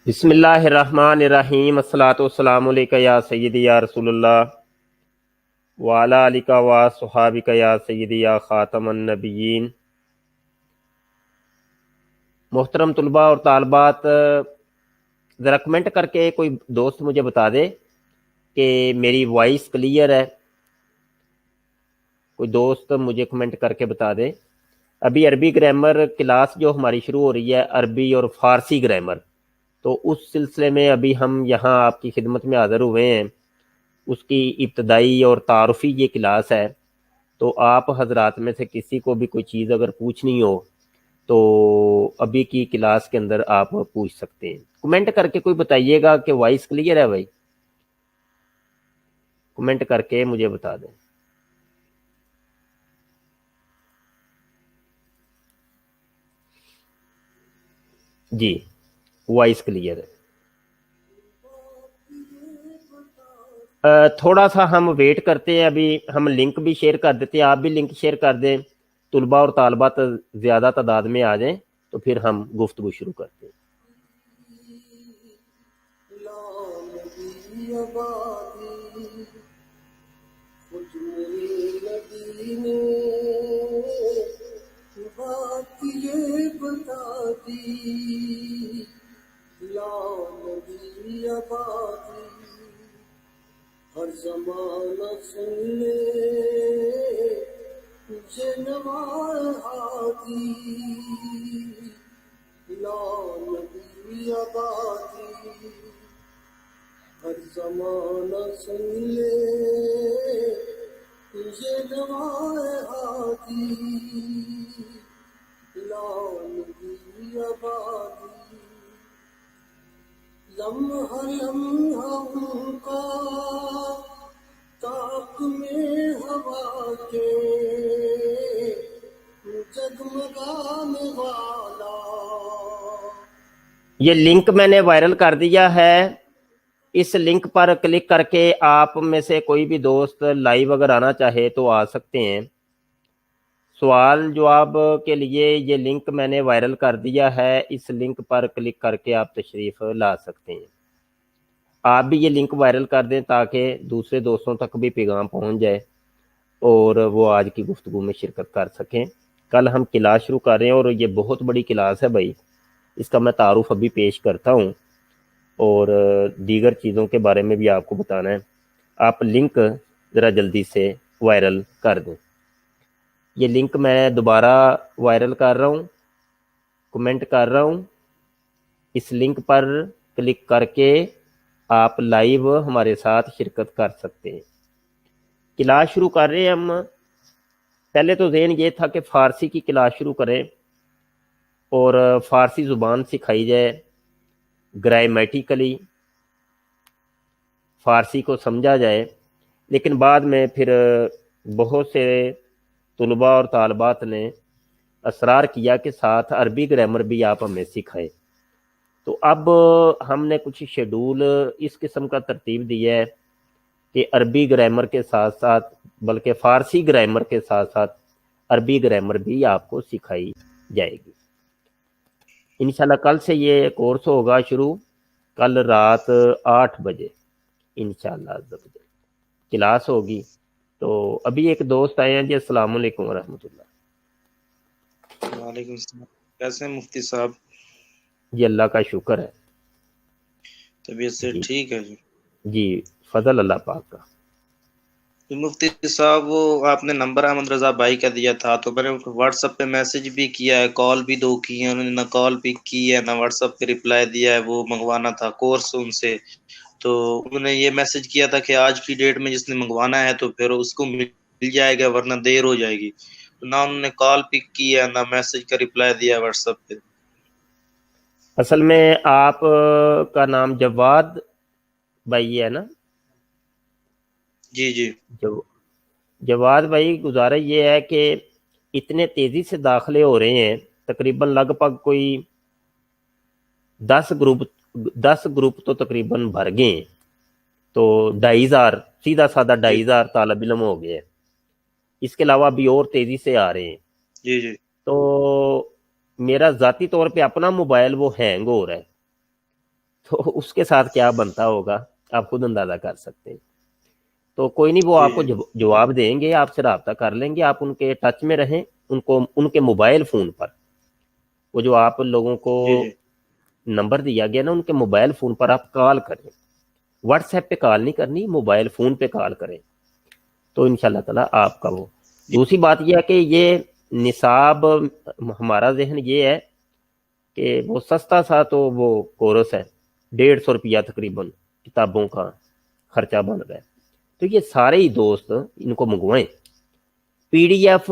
بسم اللہ الرحمن الرحیم، الصلاۃ والسلام علیکہ یا سیدی یا رسول اللہ وعلی آلکہ و صحابکہ یا سیدی یا خاتم النبیین۔ محترم طلباء اور طالبات، ذرا کمنٹ کر کے کوئی دوست مجھے بتا دے کہ میری وائس کلیئر ہے۔ کوئی دوست مجھے کمنٹ کر کے بتا دے۔ ابھی عربی گرامر کلاس جو ہماری شروع ہو رہی ہے، عربی اور فارسی گرامر، تو اس سلسلے میں ابھی ہم یہاں آپ کی خدمت میں حاضر ہوئے ہیں۔ اس کی ابتدائی اور تعارفی یہ کلاس ہے، تو آپ حضرات میں سے کسی کو بھی کوئی چیز اگر پوچھنی ہو تو ابھی کی کلاس کے اندر آپ پوچھ سکتے ہیں۔ کمنٹ کر کے کوئی بتائیے گا کہ وائس کلیئر ہے بھائی، کمنٹ کر کے مجھے بتا دیں۔ جی، وائس کلیئر ہے۔ تھوڑا سا ہم ویٹ کرتے ہیں، ابھی ہم لنک بھی شیئر کر دیتے ہیں، آپ بھی لنک شیئر کر دیں، طلباء اور طالبات زیادہ تعداد میں آ جائیں تو پھر ہم گفتگو شروع کرتے ہیں۔ بات یہ بتا دی لا نبی آبادی، ہر زمانہ سن لے مجھے نوازی، لا نبی آبادی، ہر زمانہ سن لے مجھے نوازی، لا نبی آبادی، لمحہ لمحہ ان کا طاق میں ہوا کے جگمگانے والا۔ یہ لنک میں نے وائرل کر دیا ہے، اس لنک پر کلک کر کے آپ میں سے کوئی بھی دوست لائیو اگر آنا چاہے تو آ سکتے ہیں۔ سوال جواب کے لیے یہ لنک میں نے وائرل کر دیا ہے، اس لنک پر کلک کر کے آپ تشریف لا سکتے ہیں۔ آپ بھی یہ لنک وائرل کر دیں تاکہ دوسرے دوستوں تک بھی پیغام پہنچ جائے اور وہ آج کی گفتگو میں شرکت کر سکیں۔ کل ہم کلاس شروع کر رہے ہیں اور یہ بہت بڑی کلاس ہے بھائی، اس کا میں تعارف ابھی پیش کرتا ہوں اور دیگر چیزوں کے بارے میں بھی آپ کو بتانا ہے۔ آپ لنک ذرا جلدی سے وائرل کر دیں۔ یہ لنک میں دوبارہ وائرل کر رہا ہوں، کمنٹ کر رہا ہوں، اس لنک پر کلک کر کے آپ لائیو ہمارے ساتھ شرکت کر سکتے ہیں۔ کلاس شروع کر رہے ہیں ہم۔ پہلے تو ذہن یہ تھا کہ فارسی کی کلاس شروع کریں اور فارسی زبان سکھائی جائے، گرامٹیکلی فارسی کو سمجھا جائے، لیکن بعد میں پھر بہت سے طلباء اور طالبات نے اصرار کیا کہ ساتھ عربی گرامر بھی آپ ہمیں سکھائیں، تو اب ہم نے کچھ شیڈول اس قسم کا ترتیب دیا ہے کہ عربی گرامر کے ساتھ ساتھ بلکہ فارسی گرامر کے ساتھ ساتھ عربی گرامر بھی آپ کو سکھائی جائے گی۔ انشاءاللہ کل سے یہ کورس ہوگا شروع، کل رات 8 بجے انشاءاللہ کلاس ہوگی۔ تو ابھی ایک دوست آئے ہیں جی، السلام علیکم ورحمۃ اللہ۔ وعلیکم السلام، کیسے ہیں مفتی صاحب؟ جی اللہ کا شکر ہے، طبیعت سے جی ٹھیک ہے؟ جی فضل اللہ پاک کا۔ مفتی صاحب وہ آپ نے نمبر احمد رضا بھائی کا دیا تھا، تو میں نے واٹس ایپ پہ میسج بھی کیا ہے، کال بھی 2 کی ہیں، انہوں نے نہ کال پک کی ہے نہ واٹس ایپ پہ رپلائی دیا ہے۔ وہ منگوانا تھا کورس ان سے، تو انہوں نے یہ میسج کیا تھا کہ آج کی ڈیٹ میں جس نے منگوانا ہے تو پھر اس کو مل جائے گا ورنہ دیر ہو جائے گی۔ نہ انہوں نے کال پک کی ہے نہ میسج کا رپلائی دیا ہے واٹس ایپ پہ۔ اصل میں آپ کا نام جواد بھائی ہے نا؟ جی جی جواد بھائی، گزارش یہ ہے کہ اتنے تیزی سے داخلے ہو رہے ہیں، تقریباً لگ بھگ کوئی 10 گروپ تو تقریباً بھر گئے ہیں، تو 2500 سیدھا سادہ جی 2500 طالب علم ہو گئے ہیں۔ اس کے علاوہ بھی اور تیزی سے آ رہے ہیں، جی جی تو میرا ذاتی طور پہ اپنا موبائل وہ ہینگ ہو رہا ہے، تو اس کے ساتھ کیا بنتا ہوگا آپ خود اندازہ کر سکتے ہیں. تو کوئی نہیں، وہ آپ کو جواب دیں گے، آپ سے رابطہ کر لیں گے. آپ ان کے ٹچ میں رہیں، ان کے موبائل فون پر، وہ جو آپ لوگوں کو نمبر دیا گیا نا، ان کے موبائل فون پر آپ کال کریں. واٹس ایپ پہ کال نہیں کرنی، موبائل فون پہ کال کریں، تو انشاءاللہ تعالیٰ آپ کا وہ. دوسری بات یہ ہے کہ یہ نصاب، ہمارا ذہن یہ ہے کہ وہ سستا سا تو وہ کورس ہے، 150 روپیہ تقریباً کتابوں کا خرچہ بن رہا ہے. تو یہ سارے ہی دوست ان کو منگوائیں. پی ڈی ایف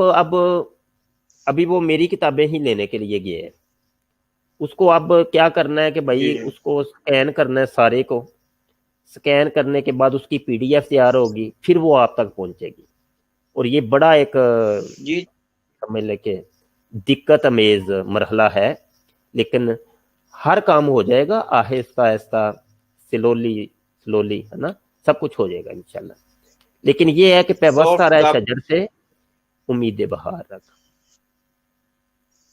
ابھی وہ میری کتابیں ہی لینے کے لیے گئے ہیں. اس کو اب کیا کرنا ہے کہ بھائی اس کو سکین کرنا ہے، سارے کو سکین کرنے کے بعد اس کی پی ڈی ایف تیار ہوگی، پھر وہ آپ تک پہنچے گی. اور یہ بڑا ایک سمجھ لیں کہ دقت امیز مرحلہ ہے، لیکن ہر کام ہو جائے گا آہستہ آہستہ، سلولی ہے نا، سب کچھ ہو جائے گا انشاءاللہ. لیکن یہ ہے کہ پیوستہ رہے شجر سے، امید بہار رکھ.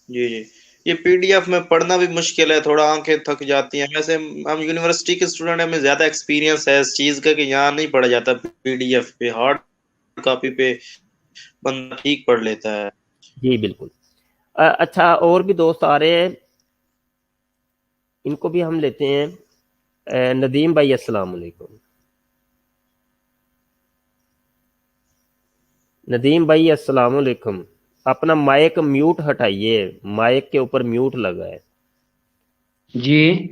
جی یہ پی ڈی ایف میں پڑھنا بھی مشکل ہے، تھوڑا آنکھیں تھک جاتی ہیں. ویسے ہم یونیورسٹی کے اسٹوڈنٹ ہیں، ہمیں زیادہ ایکسپیرینس ہے اس چیز کا کہ یہاں نہیں پڑھا جاتا پی ڈی ایف پہ، ہارڈ کاپی پہ بندہ ٹھیک پڑھ لیتا ہے. جی بالکل. اچھا، اور بھی دوست آ رہے ہیں، ان کو بھی ہم لیتے ہیں. ندیم بھائی السلام علیکم. ندیم بھائی السلام علیکم. اپنا مائک میوٹ ہٹائیے، مائک کے اوپر میوٹ لگا ہے. جی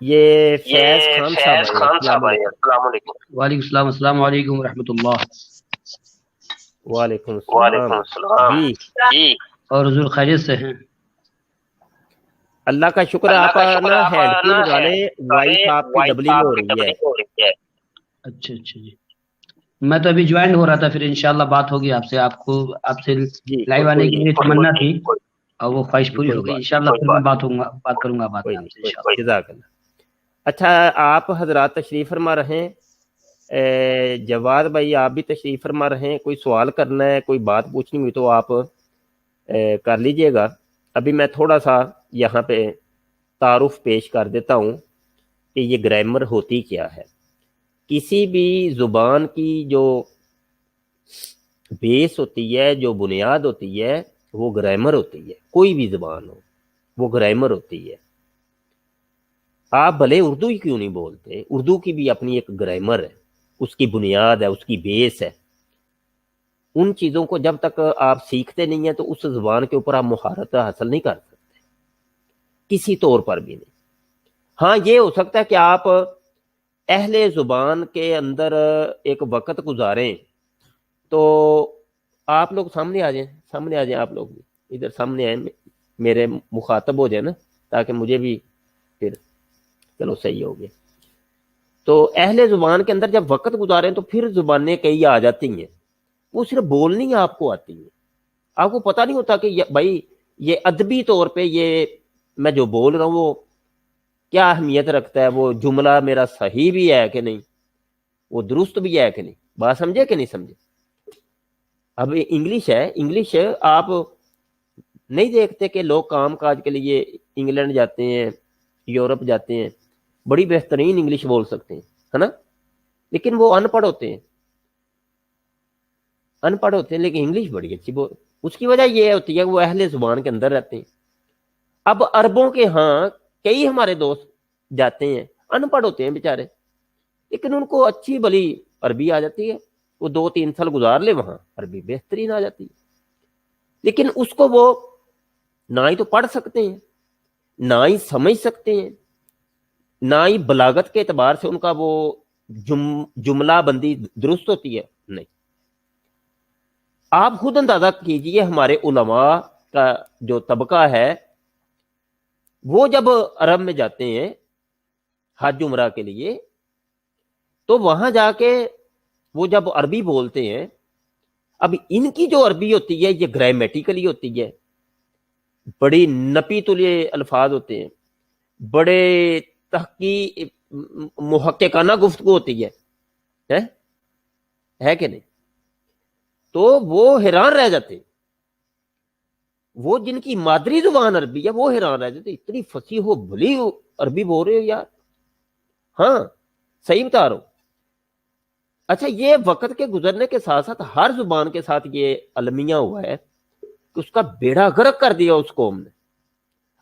یہ فیض خان صاحب ہے. السلام علیکم. وعلیکم السلام. السلام علیکم ورحمۃ اللہ. وعلیکم السلام. جی اور حضور خیریت سے ہیں؟ اللہ کا شکر ہے. آپ نا ہینڈ کی لگا لیں، وائس آپ کی ڈبلنگ ہو رہی ہے. اچھا جی، میں تو ابھی جوائن ہو رہا تھا، پھر انشاءاللہ بات ہوگی آپ سے. آپ سے لائیو آنے کی تمنا تھی اور وہ خواہش پوری ہو گئی. انشاءاللہ پھر میں بات کروں گا بعد میں آپ سے. جزاک اللہ. اچھا، آپ حضرات تشریف فرما رہیں. جواد بھائی آپ بھی تشریف فرما رہیں. کوئی سوال کرنا ہے، کوئی بات پوچھنی ہوئی تو آپ کر لیجئے گا. ابھی میں تھوڑا سا یہاں پہ تعارف پیش کر دیتا ہوں کہ یہ گرامر ہوتی کیا ہے. کسی بھی زبان کی جو بیس ہوتی ہے، جو بنیاد ہوتی ہے، وہ گرامر ہوتی ہے. کوئی بھی زبان ہو، وہ گرامر ہوتی ہے. آپ بھلے اردو ہی کیوں نہیں بولتے، اردو کی بھی اپنی ایک گرامر ہے، اس کی بنیاد ہے، اس کی بیس ہے. ان چیزوں کو جب تک آپ سیکھتے نہیں ہیں تو اس زبان کے اوپر آپ مہارت حاصل نہیں کر سکتے کسی طور پر بھی نہیں. ہاں یہ ہو سکتا ہے کہ آپ اہل زبان کے اندر ایک وقت گزاریں تو آپ لوگ سامنے آ جائیں آپ لوگ بھی ادھر سامنے آئیں، میرے مخاطب ہو جائیں نا، تاکہ مجھے بھی پھر چلو صحیح ہو گیا. تو اہل زبان کے اندر جب وقت گزاریں تو پھر زبانیں کئی آ جاتی ہیں. وہ صرف بولنی آپ کو آتی ہے، آپ کو پتہ نہیں ہوتا کہ بھائی یہ ادبی طور پہ یہ میں جو بول رہا ہوں وہ کیا اہمیت رکھتا ہے، وہ جملہ میرا صحیح بھی ہے کہ نہیں، وہ درست بھی ہے کہ نہیں. بات سمجھے کہ نہیں سمجھے؟ اب انگلش ہے، انگلش آپ نہیں دیکھتے کہ لوگ کام کاج کے لیے انگلینڈ جاتے ہیں، یورپ جاتے ہیں، بڑی بہترین انگلش بول سکتے ہیں، ہے نا، لیکن وہ ان پڑھ ہوتے ہیں، لیکن انگلش بڑی اچھی اس کی وجہ یہ ہوتی ہے کہ وہ اہل زبان کے اندر رہتے ہیں. اب عربوں کے ہاں کئی ہمارے دوست جاتے ہیں، ان پڑھ ہوتے ہیں بیچارے، لیکن ان کو اچھی بلی عربی آ جاتی ہے. وہ 2-3 سال گزار لے وہاں، عربی بہترین آ جاتی ہے. لیکن اس کو وہ نہ ہی تو پڑھ سکتے ہیں، نہ ہی سمجھ سکتے ہیں، نہ ہی بلاغت کے اعتبار سے ان کا وہ جملہ بندی درست ہوتی ہے. نہیں. آپ خود اندازہ کیجئے ہمارے علماء کا جو طبقہ ہے وہ جب عرب میں جاتے ہیں حج عمرہ کے لیے تو وہاں جا کے وہ جب عربی بولتے ہیں، اب ان کی جو عربی ہوتی ہے یہ گرامیٹیکلی ہوتی ہے، بڑی نپی تلے الفاظ ہوتے ہیں، بڑے تحقیق محققانہ گفتگو ہوتی ہے کہ نہیں. تو وہ حیران رہ جاتے. وہ جن کی مادری زبان عربی ہے وہ حیران رہ جاتے، اتنی فصیح و بلی عربی بول رہے ہو یار. ہاں صحیح بتا رہا ہوں. اچھا یہ وقت کے گزرنے کے ساتھ ساتھ ہر زبان کے ساتھ یہ المیہ ہوا ہے کہ اس کا بیڑا غرق کر دیا اس قوم نے.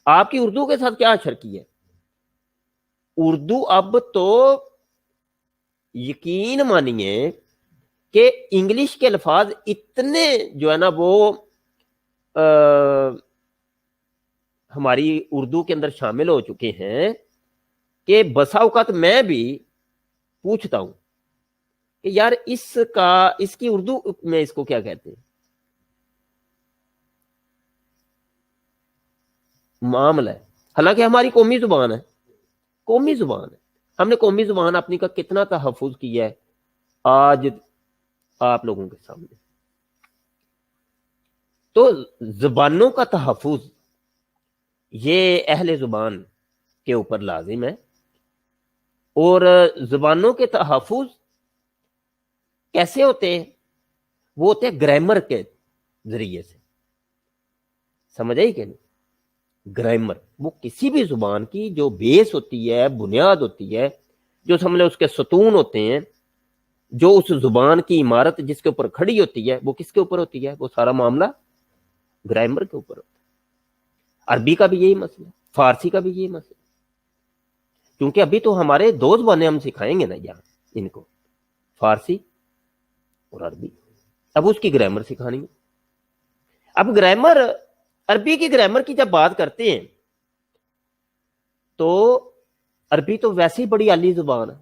آپ کی اردو کے ساتھ کیا اشر کی ہے؟ اردو اب تو یقین مانیے کہ انگلش کے الفاظ اتنے جو ہے نا وہ ہماری اردو کے اندر شامل ہو چکے ہیں کہ بسا اوقات میں بھی پوچھتا ہوں کہ یار اس کی اردو میں اس کو کیا کہتے ہیں. معاملہ ہے، حالانکہ ہماری قومی زبان ہے، قومی زبان ہے. ہم نے قومی زبان اپنی کا کتنا تحفظ کیا ہے آج آپ لوگوں کے سامنے. تو زبانوں کا تحفظ یہ اہل زبان کے اوپر لازم ہے، اور زبانوں کے تحفظ کیسے ہوتے ہیں؟ وہ ہوتے ہیں گرامر کے ذریعے سے. سمجھ آئی کہ نہیں؟ گرامر وہ کسی بھی زبان کی جو بیس ہوتی ہے، بنیاد ہوتی ہے، جو سمجھ لیں اس کے ستون ہوتے ہیں، جو اس زبان کی عمارت جس کے اوپر کھڑی ہوتی ہے وہ کس کے اوپر ہوتی ہے؟ وہ سارا معاملہ گرامر کے اوپر ہوتا ہے. عربی کا بھی یہی مسئلہ، فارسی کا بھی یہی مسئلہ. کیونکہ ابھی تو ہمارے دو زبانیں ہم سکھائیں گے نا یہاں ان کو، فارسی اور عربی. اب اس کی گرامر سکھانی ہے. اب گرامر، عربی کی گرامر کی جب بات کرتے ہیں تو عربی تو ویسے ہی بڑی عالی زبان ہے،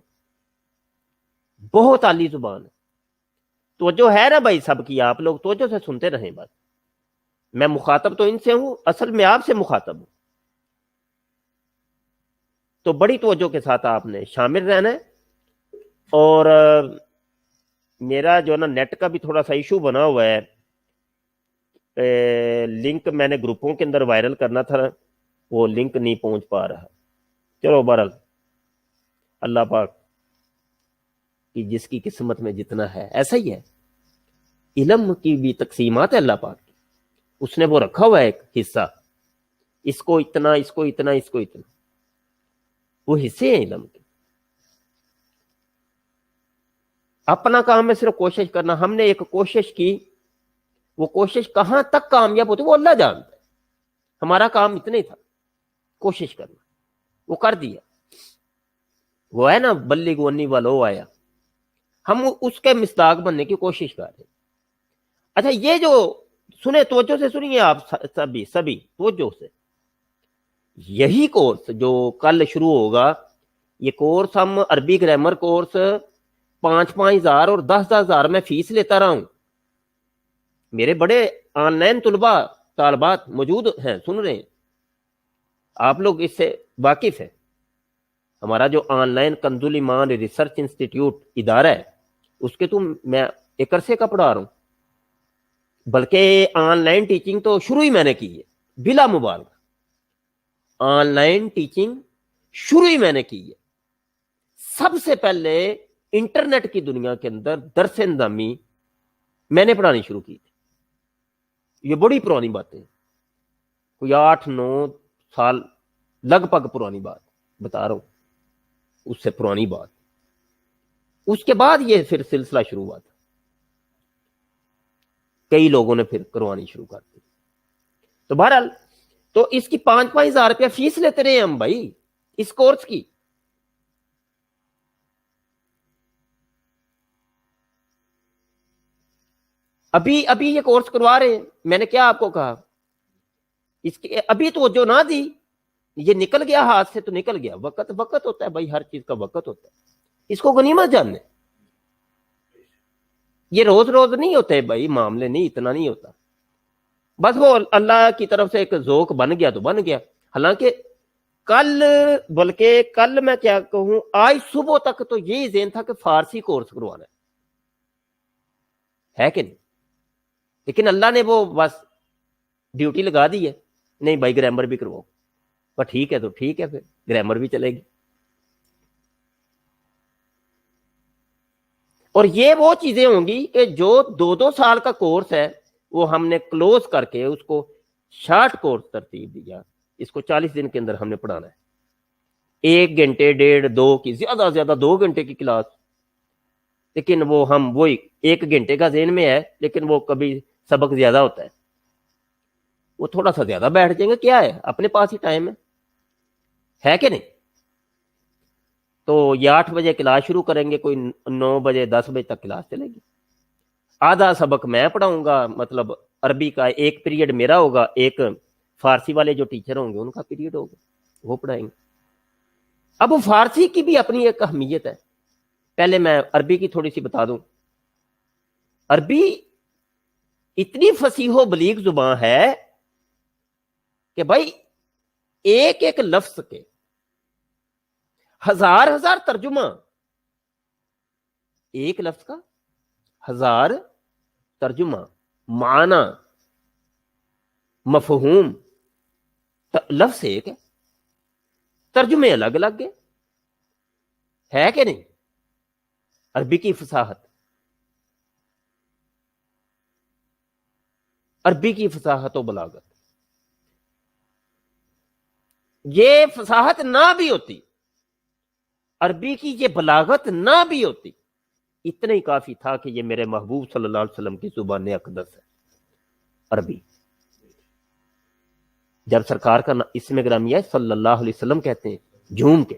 بہت عالی زبان ہے. توجہ ہے نا بھائی سب کی؟ آپ لوگ توجہ سے سنتے رہیں. بس میں مخاطب تو ان سے ہوں، اصل میں آپ سے مخاطب ہوں. تو بڑی توجہ کے ساتھ آپ نے شامل رہنا ہے. اور میرا جو ہے نا نیٹ کا بھی تھوڑا سا ایشو بنا ہوا ہے. لنک میں نے گروپوں کے اندر وائرل کرنا تھا، وہ لنک نہیں پہنچ پا رہا. چلو بہرحال اللہ پاک کی جس کی قسمت میں جتنا ہے ایسا ہی ہے. علم کی بھی تقسیمات ہے اللہ پاک کی. اس نے وہ رکھا ہوا ہے ایک حصہ، اس کو اتنا، اس کو اتنا، اس کو اتنا. وہ حصے ہیں علم کے. اپنا کام ہے صرف کوشش کرنا. ہم نے ایک کوشش کی، وہ کوشش کہاں تک کامیاب ہوتی وہ اللہ جانتا ہے. ہمارا کام اتنا ہی تھا، کوشش کرنا. وہ کر دیا. وہ ہے نا بلغ عنی ولو آیا، ہم اس کے مصداق بننے کی کوشش کر رہے ہیں. اچھا یہ جو سنے، توجہ سے سنیے آپ سبھی توجہ سے. یہی کورس جو کل شروع ہوگا، یہ کورس ہم عربی گرامر کورس 5,000 اور 10,000 میں فیس لیتا رہا ہوں. میرے بڑے آن لائن طالبات موجود ہیں، سن رہے ہیں. آپ لوگ اس سے واقف ہیں. ہمارا جو on line Kanz ul Iman research institute ادارہ ہے، اس کے تو میں ایک عرصے کا پڑھا رہا ہوں. بلکہ آن لائن ٹیچنگ تو شروع ہی میں نے کی ہے، بلا مبالغہ. آن لائن ٹیچنگ شروع ہی میں نے کی ہے. سب سے پہلے انٹرنیٹ کی دنیا کے اندر درس نظامی میں نے پڑھانی شروع کی تھی. یہ بڑی پرانی باتیں، کوئی 8-9 سال لگ بھگ پرانی بات بتا رہا ہوں، اس سے پرانی بات. اس کے بعد یہ پھر سلسلہ شروع ہوا تھا. کئی لوگوں نے پھر کروانی شروع کر دی. تو بہرحال تو اس کی 5,000 روپیہ فیس لیتے رہے ہم بھائی اس کورس کی. ابھی یہ کورس کروا رہے ہیں. میں نے کیا آپ کو کہا، اس کی ابھی توجہ نہ دی، یہ نکل گیا ہاتھ سے تو نکل گیا. وقت ہوتا ہے بھائی، ہر چیز کا وقت ہوتا ہے. اس کو غنیمت جاننے. یہ روز نہیں ہوتے بھائی معاملے، نہیں اتنا نہیں ہوتا. بس وہ اللہ کی طرف سے ایک ذوق بن گیا تو بن گیا. حالانکہ بلکہ کل میں کیا کہوں، آج صبح تک تو یہی ذہن تھا کہ فارسی کورس کروانا ہے کہ نہیں. لیکن اللہ نے وہ بس ڈیوٹی لگا دی ہے، نہیں بھائی گرامر بھی کرواؤ. پر ٹھیک ہے تو ٹھیک ہے، پھر گرامر بھی چلے گی. اور یہ وہ چیزیں ہوں گی کہ جو 2 سال کا کورس ہے وہ ہم نے کلوز کر کے اس کو شارٹ کورس ترتیب دیا، اس کو 40 دن کے اندر ہم نے پڑھانا ہے، 1 گھنٹے 1.5 2 کی، زیادہ سے زیادہ 2 گھنٹے کی کلاس، لیکن وہ ہم وہی 1 گھنٹے کا ذہن میں ہے، لیکن وہ کبھی سبق زیادہ ہوتا ہے، وہ تھوڑا سا زیادہ بیٹھ جائیں گے، کیا ہے اپنے پاس ہی ٹائم ہے کہ نہیں؟ تو یہ 8 بجے کلاس شروع کریں گے، کوئی 9 بجے 10 بجے تک کلاس چلے گی، آدھا سبق میں پڑھاؤں گا، مطلب عربی کا 1 پیریڈ میرا ہوگا، 1 فارسی والے جو ٹیچر ہوں گے ان کا پیریڈ ہوگا، وہ پڑھائیں گے۔ اب فارسی کی بھی اپنی ایک اہمیت ہے، پہلے میں عربی کی تھوڑی سی بتا دوں۔ عربی اتنی فصیح و بلیغ زبان ہے کہ بھائی ایک ایک لفظ کے ہزار ترجمہ، ایک لفظ کا 1000 ترجمہ، معنی، مفہوم، لفظ ایک ہے، ترجمے الگ الگ ہے کہ نہیں؟ عربی کی فصاحت، عربی کی فصاحت و بلاغت، یہ فصاحت نہ بھی ہوتی، عربی کی یہ بلاغت نہ بھی ہوتی، اتنا ہی کافی تھا کہ یہ میرے محبوب صلی اللہ علیہ وسلم کی زبان اقدس ہے عربی۔ جب سرکار کا اسم گرامی ہے صلی اللہ علیہ وسلم کہتے ہیں جھوم کے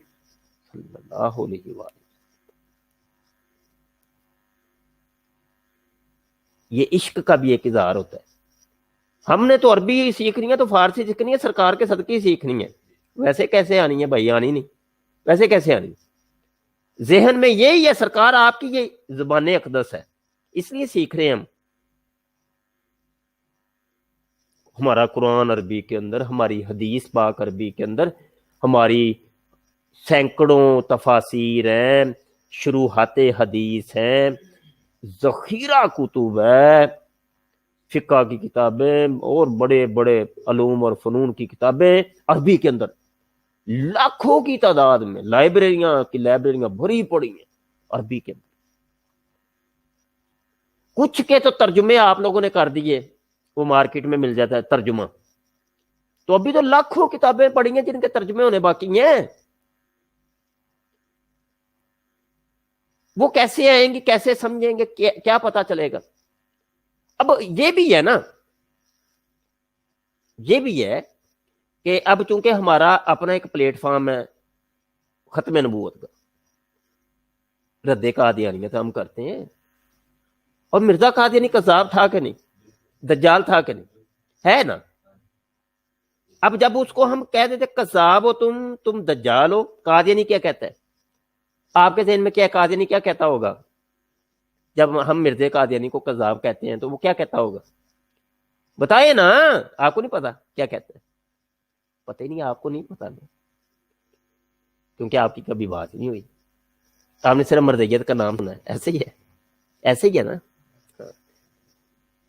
صلی اللہ علیہ وآلہ، یہ عشق کا بھی ایک اظہار ہوتا ہے۔ ہم نے تو عربی سیکھنی ہے تو فارسی سیکھنی ہے، سرکار کے صدقے سیکھنی ہے، ویسے کیسے آنی ہے بھائی؟ آنی نہیں، ویسے کیسے آنی؟ ذہن میں یہی ہے سرکار آپ کی یہ زبان اقدس ہے، اس لیے سیکھ رہے ہیں ہم۔ ہمارا قرآن عربی کے اندر، ہماری حدیث پاک عربی کے اندر، ہماری سینکڑوں تفاسیر ہیں، شروحات حدیث ہیں، ذخیرہ کتب ہے، فقہ کی کتابیں اور بڑے بڑے علوم اور فنون کی کتابیں عربی کے اندر لاکھوں کی تعداد میں، لائبریریاں بھری پڑی ہیں عربی کے اندر۔ کچھ کے تو ترجمے آپ لوگوں نے کر دیے، وہ مارکیٹ میں مل جاتا ہے ترجمہ، تو ابھی تو لاکھوں کتابیں پڑھی ہیں جن کے ترجمے ہونے باقی ہیں۔ وہ کیسے آئیں گی، کیسے سمجھیں گے، کیا پتا چلے گا؟ اب یہ بھی ہے نا، یہ بھی ہے کہ اب چونکہ ہمارا اپنا ایک پلیٹ فارم ہے ختم نبوت کا، رد قادیانیت ہم کرتے ہیں، اور مرزا قادیانی کذاب تھا کہ نہیں، دجال تھا کہ نہیں، ہے نا؟ اب جب اس کو ہم کہہ دیتے کذاب ہو تم دجال ہو، قادیانی کیا کہتا ہے؟ آپ کے ذہن میں کیا قادیانی کیا کہتا ہوگا؟ جب ہم مرزا قادیانی کو کذاب کہتے ہیں تو وہ کیا کہتا ہوگا؟ بتائیں نا، آپ کو نہیں پتا کیا کہتے ہیں؟ پتہ ہی نہیں، آپ کو نہیں پتا نہیں، کیونکہ آپ کی کبھی بات نہیں ہوئی، آپ نے صرف مرزیت کا نام سنا ہے، ایسے ہی ہے نا،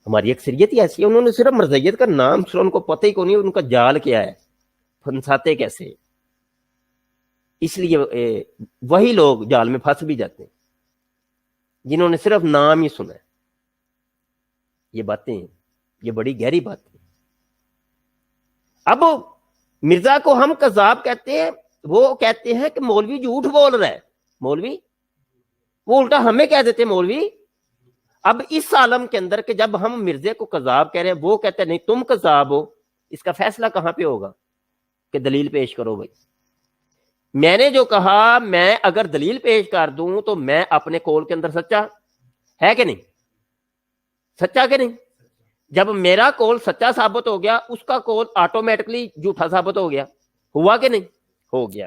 ہماری اکثریت ہی ایسی ہے، انہوں نے صرف مرزیت کا نام سنا، ان کو پتہ ہی کو نہیں ان کا جال کیا ہے، پھنساتے کیسے، اس لیے وہی لوگ جال میں پھنس بھی جاتے ہیں جنہوں نے صرف نام ہی سنا ہے۔ یہ باتیں، یہ بڑی گہری بات ہے۔ اب مرزا کو ہم کذاب کہتے ہیں، وہ کہتے ہیں کہ مولوی جھوٹ بول رہا ہے، مولوی، وہ الٹا ہمیں کہہ دیتے مولوی۔ اب اس عالم کے اندر کہ جب ہم مرزے کو کذاب کہہ رہے ہیں، وہ کہتے ہیں نہیں تم کذاب ہو، اس کا فیصلہ کہاں پہ ہوگا کہ دلیل پیش کرو بھائی؟ میں نے جو کہا، میں اگر دلیل پیش کر دوں تو میں اپنے قول کے اندر سچا ہے کہ نہیں؟ سچا کہ نہیں؟ جب میرا قول سچا ثابت ہو گیا، اس کا قول آٹومیٹکلی جھوٹا ثابت ہو گیا، ہوا کہ نہیں؟ ہو گیا۔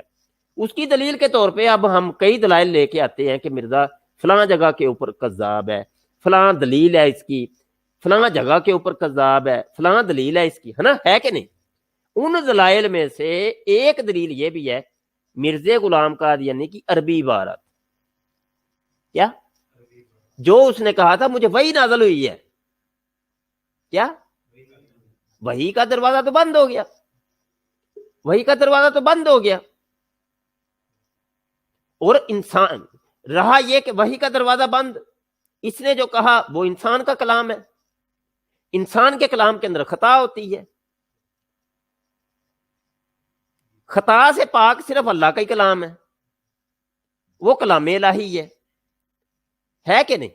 اس کی دلیل کے طور پہ اب ہم کئی دلائل لے کے آتے ہیں کہ مرزا فلاں جگہ کے اوپر کذاب ہے، فلاں دلیل ہے اس کی، فلاں جگہ کے اوپر کذاب ہے، فلاں دلیل ہے اس کی، ہے نا، ہے کہ نہیں؟ ان دلائل میں سے ایک دلیل یہ بھی ہے مرزا غلام قادیانی کی عربی عبارت، کیا جو اس نے کہا تھا مجھے وحی نازل ہوئی ہے، کیا وحی کا دروازہ تو بند ہو گیا، وحی کا دروازہ تو بند ہو گیا، اور انسان رہا یہ کہ وحی کا دروازہ بند، اس نے جو کہا وہ انسان کا کلام ہے، انسان کے کلام کے اندر خطا ہوتی ہے، خطا سے پاک صرف اللہ کا ہی کلام ہے، وہ کلام الہی ہے کہ نہیں؟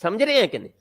سمجھ رہے ہیں کہ نہیں؟